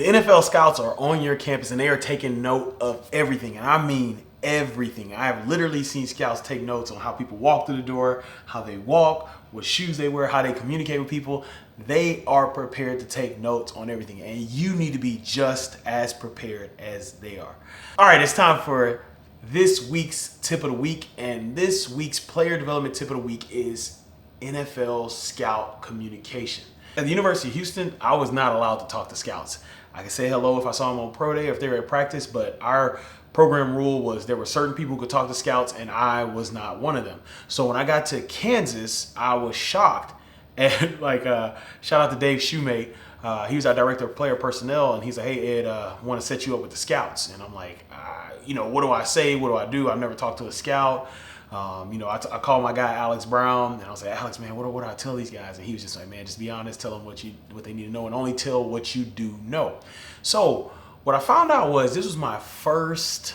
NFL scouts are on your campus and they are taking note of everything. And I mean everything. I have literally seen scouts take notes on how people walk through the door, how they walk, what shoes they wear, how they communicate with people. They are prepared to take notes on everything. And you need to be just as prepared as they are. All right, it's time for this week's tip of the week. And this week's player development tip of the week is NFL scout communication. At the University of Houston, I was not allowed to talk to scouts. I could say hello if I saw them on pro day, if they were at practice, but our program rule was there were certain people who could talk to scouts and I was not one of them. So when I got to Kansas, I was shocked. And shout out to Dave Shoemate. He was our director of player personnel, and he's like, hey, Ed, want to set you up with the scouts. And I'm like, what do I say? What do I do? I've never talked to a scout. I called my guy, Alex Brown, and I was like, Alex, man, what do I tell these guys? And he was just like, man, just be honest, tell them what they need to know, and only tell what you do know. So what I found out was this was my first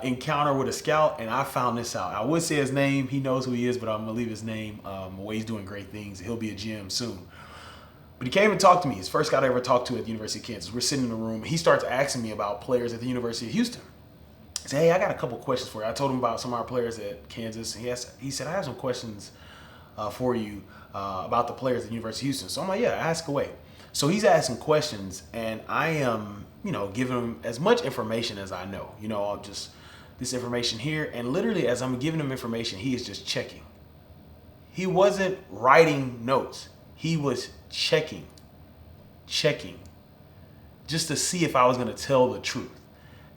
encounter with a scout, and I found this out. I would say his name. He knows who he is, but I'm going to leave his name away. He's doing great things. He'll be a GM soon. But he came and talked to me. His first guy I ever talked to at the University of Kansas. We're sitting in the room. He starts asking me about players at the University of Houston. He said, hey, I got a couple questions for you. I told him about some of our players at Kansas. And he said, I have some questions for you about the players at the University of Houston. So I'm like, yeah, ask away. So he's asking questions, and I am, giving him as much information as I know. I'll just this information here. And literally, as I'm giving him information, he is just checking. He wasn't writing notes. He was checking, just to see if I was going to tell the truth.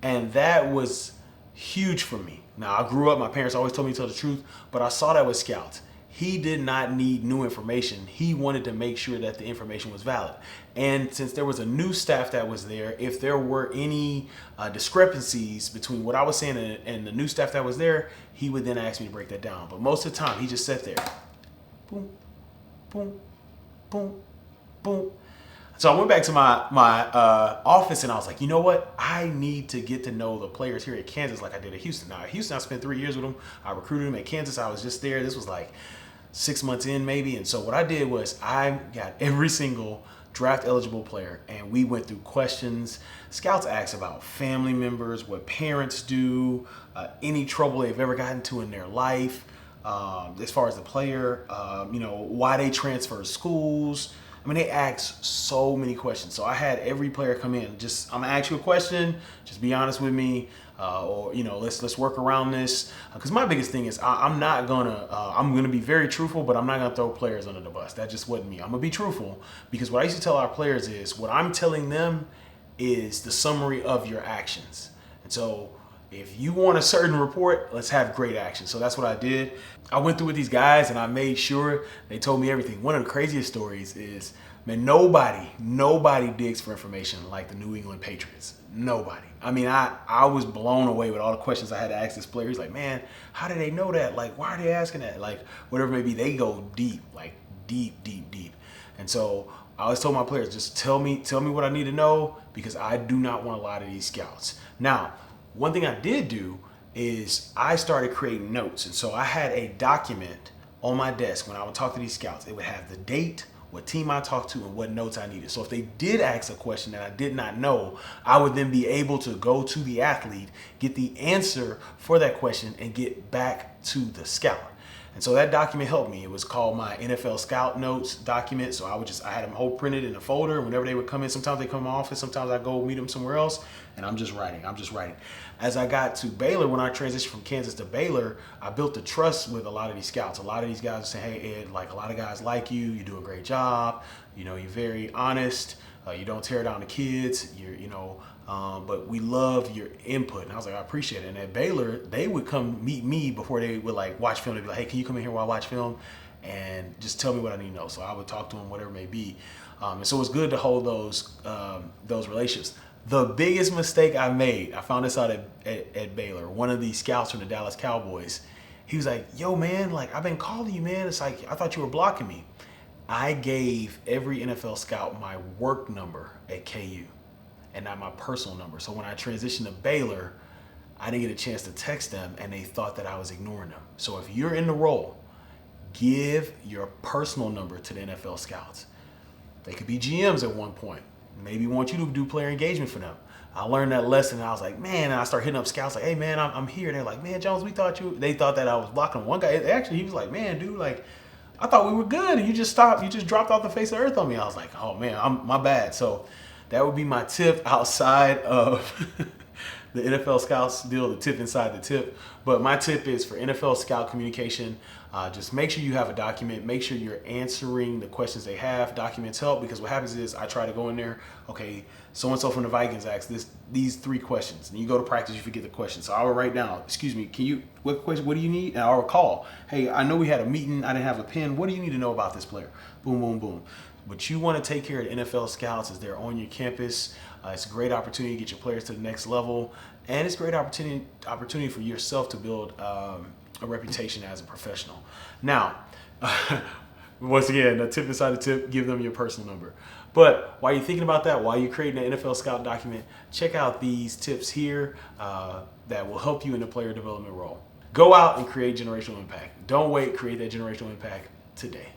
And that was huge for me. Now, I grew up, my parents always told me to tell the truth, but I saw that with scouts. He did not need new information. He wanted to make sure that the information was valid. And since there was a new staff that was there, if there were any discrepancies between what I was saying and the new staff that was there, he would then ask me to break that down. But most of the time, he just sat there. Boom, boom, boom, boom. So I went back to my office and I was like, you know what? I need to get to know the players here at Kansas like I did at Houston. Now, at Houston, I spent 3 years with them. I recruited them. At Kansas, I was just there. This was like 6 months in maybe. And so what I did was I got every single draft eligible player and we went through questions. Scouts ask about family members, what parents do, any trouble they've ever gotten into in their life, as far as the player, why they transfer schools. I mean, they asked so many questions. So I had every player come in. I'm gonna ask you a question. Just be honest with me, or let's work around this. Because my biggest thing is I'm gonna be very truthful, but I'm not gonna throw players under the bus. That just wasn't me. I'm gonna be truthful because what I used to tell our players is what I'm telling them is the summary of your actions. And so if you want a certain report, let's have great action. So that's what I did. I went through with these guys and I made sure they told me everything. One of the craziest stories is, man, nobody digs for information like the New England Patriots. Nobody. I mean, I was blown away with all the questions I had to ask this player. He's like, man, how do they know that? Like, why are they asking that? Like, whatever it may be, they go deep, like deep. And so I always told my players, just tell me what I need to know because I do not want to lie to these scouts. Now, one thing I did do is I started creating notes. And so I had a document on my desk when I would talk to these scouts. It would have the date, what team I talked to, and what notes I needed. So if they did ask a question that I did not know, I would then be able to go to the athlete, get the answer for that question, and get back to the scout. And so that document helped me. It was called my NFL Scout Notes document. So I had them whole printed in a folder. And whenever they would come in, sometimes they come in my office, sometimes I go meet them somewhere else, and I'm just writing. As I got to Baylor, when I transitioned from Kansas to Baylor, I built a trust with a lot of these scouts. A lot of these guys would say, hey, Ed, like a lot of guys like you do a great job. You're very honest. You don't tear down the kids. But we love your input. And I was like, I appreciate it. And at Baylor, they would come meet me before they would watch film. They'd be like, hey, can you come in here while I watch film and just tell me what I need to know? So I would talk to them, whatever it may be. And so it's good to hold those relationships. The biggest mistake I made, I found this out at Baylor. One of the scouts from the Dallas Cowboys, he was like, yo, man, I've been calling you, man. It's like, I thought you were blocking me. I gave every NFL scout my work number at KU and not my personal number. So when I transitioned to Baylor, I didn't get a chance to text them and they thought that I was ignoring them. So if you're in the role, give your personal number to the NFL scouts. They could be GMs at one point. maybe want you to do player engagement for them. I learned that lesson and I was like, man, and I started hitting up scouts like, hey man, I'm here. They're like, man, Jones, they thought that I was blocking them. One guy, actually, he was like, man, dude, like, I thought we were good and you just dropped off the face of the earth on me. I was like, oh man, my bad. So that would be my tip outside of the NFL scouts deal, the tip inside the tip. But my tip is for NFL scout communication, just make sure you have a document. Make sure you're answering the questions they have. Documents help because what happens is I try to go in there, okay, so-and-so from the Vikings asked these 3 questions. And you go to practice, you forget the question. So I will write down, excuse me, what do you need? And I'll recall, hey, I know we had a meeting, I didn't have a pen. What do you need to know about this player? Boom, boom, boom. But you want to take care of the NFL scouts as they're on your campus. It's a great opportunity to get your players to the next level. And it's a great opportunity for yourself to build a reputation as a professional. Now, once again, the tip inside the tip, give them your personal number. But while you're thinking about that, while you're creating an NFL scout document, check out these tips here that will help you in the player development role. Go out and create generational impact. Don't wait, create that generational impact today.